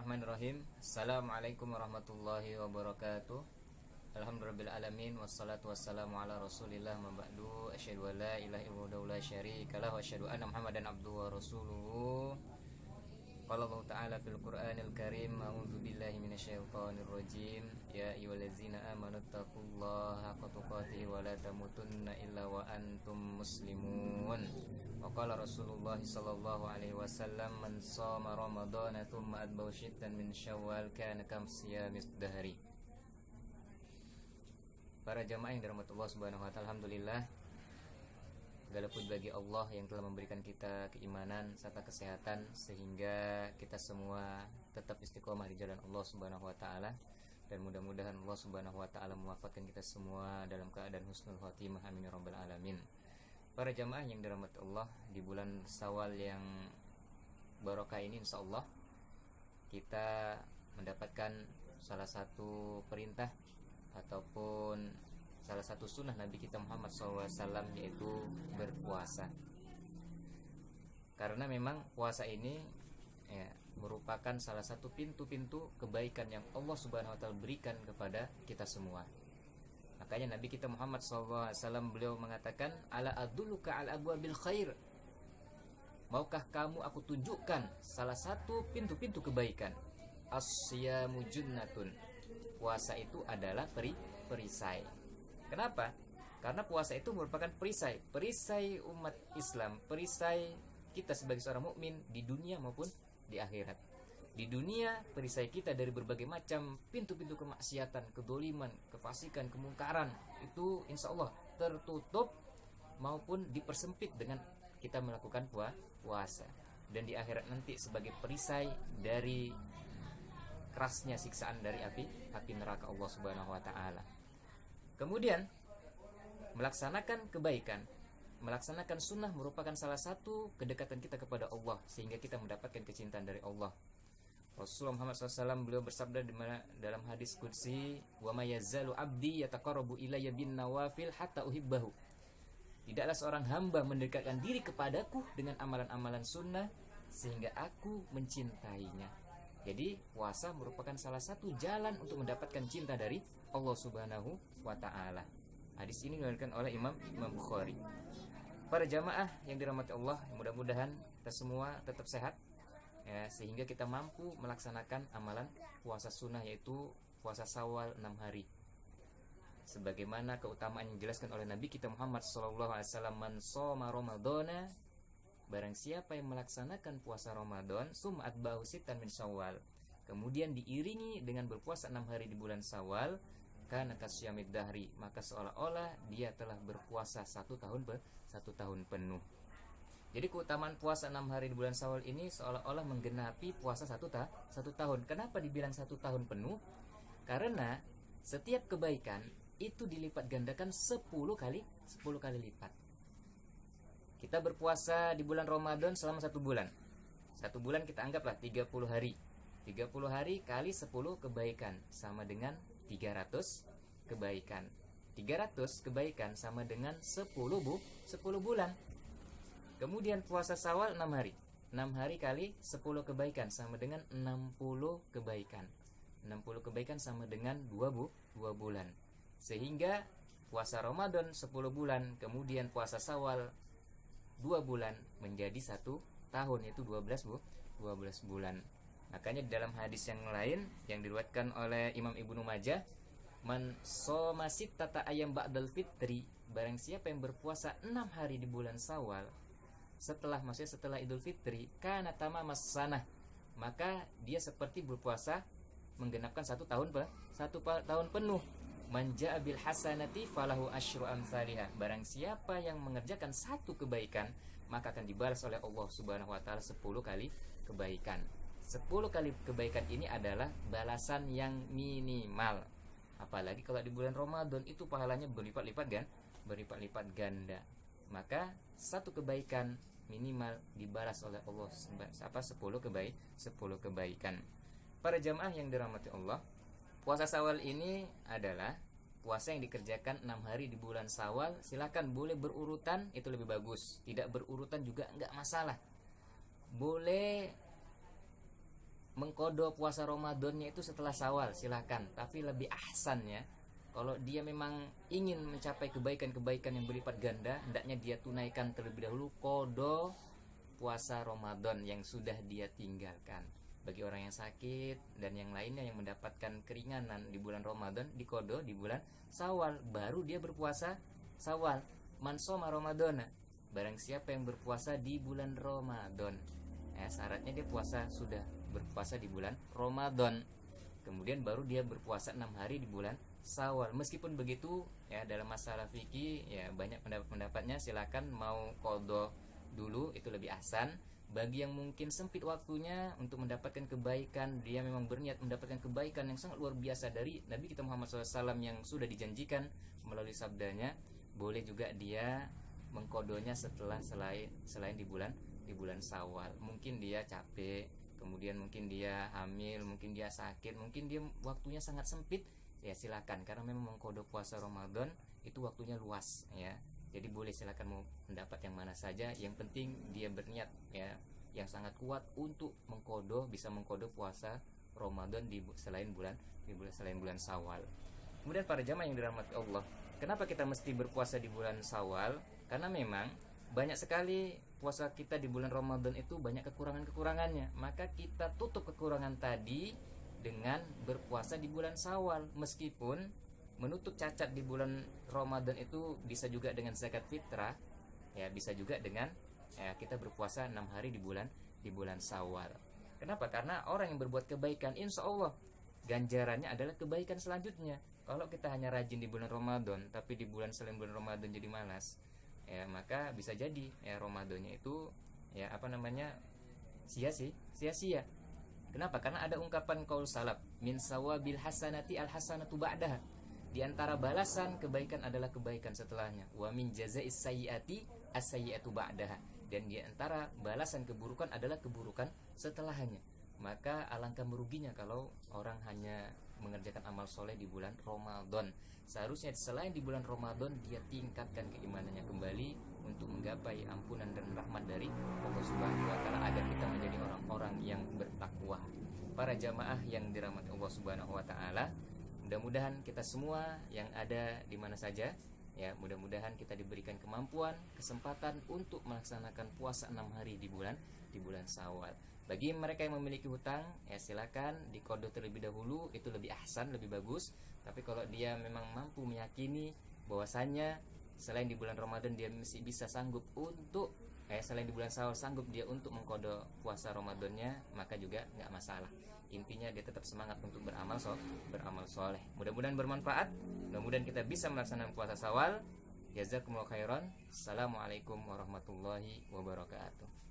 Bismillahirrahmanirrahim. Assalamualaikum warahmatullahi wabarakatuh. Alhamdulillahirabbil wassalatu wassalamu ala Rasulillah ma ba'du. Asyhadu an la ilaha illallah wa la syarika lahu wa asyhadu anna Muhammadan abduhu wa rasuluhu. Qala Allah Ta'ala fil Qur'anil Karim, a'udzu billahi minasyaitonir rajim. Ya ayyuhallazina amanu taqullaha haqqa tuqatih wa la tamutunna illa wa antum muslimun. Wa qala Rasulullah sallallahu alaihi wasallam, man shoma ramadhana thumma atba'u syittan min syawal kana kam siyamis dahri. Para jamaah yang dirahmati Allah Subhanahu wa taala, alhamdulillah segala puji bagi Allah yang telah memberikan kita keimanan serta kesehatan sehingga kita semua tetap istiqomah di jalan Allah Subhanahu wa taala, dan mudah-mudahan Allah Subhanahu wa taala mewafatkan kita semua dalam keadaan husnul khotimah, amin ya rabbal alamin. Para jamaah yang dirahmati Allah, di bulan Syawal yang barokah ini insyaallah kita mendapatkan salah satu perintah ataupun salah satu sunnah Nabi kita Muhammad SAW, yaitu berpuasa. Karena memang puasa ini merupakan salah satu pintu-pintu kebaikan yang Allah Subhanahu wa taala berikan kepada kita semua. Makanya Nabi kita Muhammad SAW beliau mengatakan, ala adulluka ala abwabil khair, maukah kamu aku tunjukkan salah satu pintu-pintu kebaikan? As-siyamu junnatun, puasa itu adalah perisai. Kenapa? Karena puasa itu merupakan perisai umat Islam, perisai kita sebagai seorang mukmin di dunia maupun di akhirat. Di dunia, perisai kita dari berbagai macam pintu-pintu kemaksiatan, kedoliman, kefasikan, kemungkaran, itu insya Allah tertutup maupun dipersempit dengan kita melakukan puasa. Dan di akhirat nanti sebagai perisai dari kerasnya siksaan dari api neraka Allah Subhanahu wa taala. Kemudian melaksanakan kebaikan, melaksanakan sunnah merupakan salah satu kedekatan kita kepada Allah sehingga kita mendapatkan kecintaan dari Allah. Rasulullah Muhammad SAW beliau bersabda dalam hadis qudsi, wa may yazalu abdi yataqarrabu ilayya bin nawafil hatta uhibbahu. Tidaklah seorang hamba mendekatkan diri kepadaku dengan amalan-amalan sunnah sehingga aku mencintainya. Jadi puasa merupakan salah satu jalan untuk mendapatkan cinta dari Allah Subhanahu wa taala. Hadis ini diriwayatkan oleh Imam Bukhari. Para jamaah yang dirahmati Allah, mudah-mudahan kita semua tetap sehat sehingga kita mampu melaksanakan amalan puasa sunnah, yaitu puasa Syawal 6 hari. Sebagaimana keutamaan yang dijelaskan oleh Nabi kita Muhammad SAW, man shoma ramadhana, barang siapa yang melaksanakan puasa Ramadan, summa atba'u sittan min Syawal, kemudian diiringi dengan berpuasa 6 hari di bulan Syawal, kana kasyamid dahri, maka seolah-olah dia telah berpuasa 1 tahun penuh. Jadi keutamaan puasa 6 hari di bulan Syawal ini seolah-olah menggenapi puasa 1 tahun. Kenapa dibilang 1 tahun penuh? Karena setiap kebaikan itu dilipat gandakan 10 kali lipat. Kita berpuasa di bulan Ramadan selama 1 bulan. 1 bulan kita anggaplah 30 hari. 30 hari kali 10 kebaikan sama dengan 300 kebaikan. 300 kebaikan sama dengan 10 bulan. Kemudian puasa Syawal 6 hari. 6 hari kali 10 kebaikan sama dengan 60 kebaikan. 60 kebaikan sama dengan 2 bulan. Sehingga puasa Ramadan 10 bulan, kemudian puasa Syawal 2 bulan menjadi 1 tahun, yaitu 12 bulan. Makanya di dalam hadis yang lain yang diriwayatkan oleh Imam Ibnu Majah, man shoma sittata ayyam ba'dal fitri, barang siapa yang berpuasa 6 hari di bulan Syawal setelah Idul Fitri, kana tamamas sanah, maka dia seperti berpuasa menggenapkan 1 tahun penuh. Man ja'a bil hasanati falahu asyru amsalihah, barang siapa yang mengerjakan 1 kebaikan maka akan dibalas oleh Allah Subhanahu wa taala 10 kali kebaikan. 10 kali kebaikan ini adalah balasan yang minimal. Apalagi kalau di bulan Ramadan itu pahalanya berlipat-lipat ganda. Maka 1 kebaikan minimal dibalas oleh Allah 10 kebaikan. Para jamaah yang dirahmati Allah, puasa Syawal ini adalah puasa yang dikerjakan 6 hari di bulan Syawal. Silakan boleh berurutan, itu lebih bagus. Tidak berurutan juga enggak masalah. Boleh mengkodo puasa Ramadannya itu setelah Syawal, silakan. Tapi lebih ahsannya kalau dia memang ingin mencapai kebaikan-kebaikan yang berlipat ganda, hendaknya dia tunaikan terlebih dahulu kodo puasa Ramadan yang sudah dia tinggalkan. Bagi orang yang sakit dan yang lainnya yang mendapatkan keringanan di bulan Ramadan, dikodo di bulan Syawal, baru dia berpuasa Syawal. Man shoma Ramadana, barang siapa yang berpuasa di bulan Ramadan, syaratnya dia sudah berpuasa di bulan Ramadan, kemudian baru dia berpuasa 6 hari di bulan Syawal. Meskipun begitu, ya dalam masalah fikih ya banyak pendapat-pendapatnya, silakan mau qadha dulu itu lebih ahsan. Bagi yang mungkin sempit waktunya untuk mendapatkan kebaikan, dia memang berniat mendapatkan kebaikan yang sangat luar biasa dari Nabi kita Muhammad SAW yang sudah dijanjikan melalui sabdanya, boleh juga dia mengkodonya setelah selain di bulan Syawal. Mungkin dia capek, kemudian mungkin dia hamil, mungkin dia sakit, mungkin dia waktunya sangat sempit, ya silakan, karena memang mengkodo puasa Ramadan itu waktunya luas ya. Jadi boleh silakan mau pendapat yang mana saja, yang penting dia berniat ya yang sangat kuat untuk bisa mengkodo puasa Ramadan selain bulan Syawal. Kemudian para jamaah yang dirahmati Allah, kenapa kita mesti berpuasa di bulan Syawal? Karena memang banyak sekali puasa kita di bulan Ramadan itu banyak kekurangan-kekurangannya. Maka kita tutup kekurangan tadi dengan berpuasa di bulan Syawal. Meskipun menutup cacat di bulan Ramadan itu bisa juga dengan zakat fitrah, ya bisa juga dengan kita berpuasa 6 hari di bulan Syawal. Kenapa? Karena orang yang berbuat kebaikan, insya Allah ganjarannya adalah kebaikan selanjutnya. Kalau kita hanya rajin di bulan Ramadan, tapi di selain bulan Ramadan jadi malas, ya maka bisa jadi ya Ramadannya itu ya sia-sia. Kenapa? Karena ada ungkapan qaul salaf, min sawabil hasanati al hasanatu ba'daha. Di antara balasan kebaikan adalah kebaikan setelahnya. Wa min jaza'is sayyiati as-sayyiatu ba'daha. Dan di antara balasan keburukan adalah keburukan setelahnya. Maka alangkah meruginya kalau orang hanya mengerjakan amal soleh di bulan Ramadan. Seharusnya selain di bulan Ramadan dia tingkatkan keimanannya kembali untuk menggapai ampunan dan rahmat dari Allah Subhanahu wa taala, agar kita menjadi orang-orang yang bertakwa. Para jamaah yang dirahmati Allah Subhanahu wa taala, mudah-mudahan kita semua yang ada di mana saja, ya mudah-mudahan kita diberikan kemampuan, kesempatan untuk melaksanakan puasa 6 hari di bulan Syawal. Bagi mereka yang memiliki hutang, ya silakan dikodo terlebih dahulu, itu lebih ahsan, lebih bagus. Tapi kalau dia memang mampu meyakini bahwasannya selain di bulan Ramadan dia masih bisa sanggup untuk selain di bulan Syawal sanggup dia untuk mengkodo puasa Ramadannya, maka juga nggak masalah. Intinya dia tetap semangat untuk beramal soleh. Mudah-mudahan bermanfaat. Mudah-mudahan kita bisa melaksanakan puasa Syawal. Jazakumullahu khairan. Assalamualaikum warahmatullahi wabarakatuh.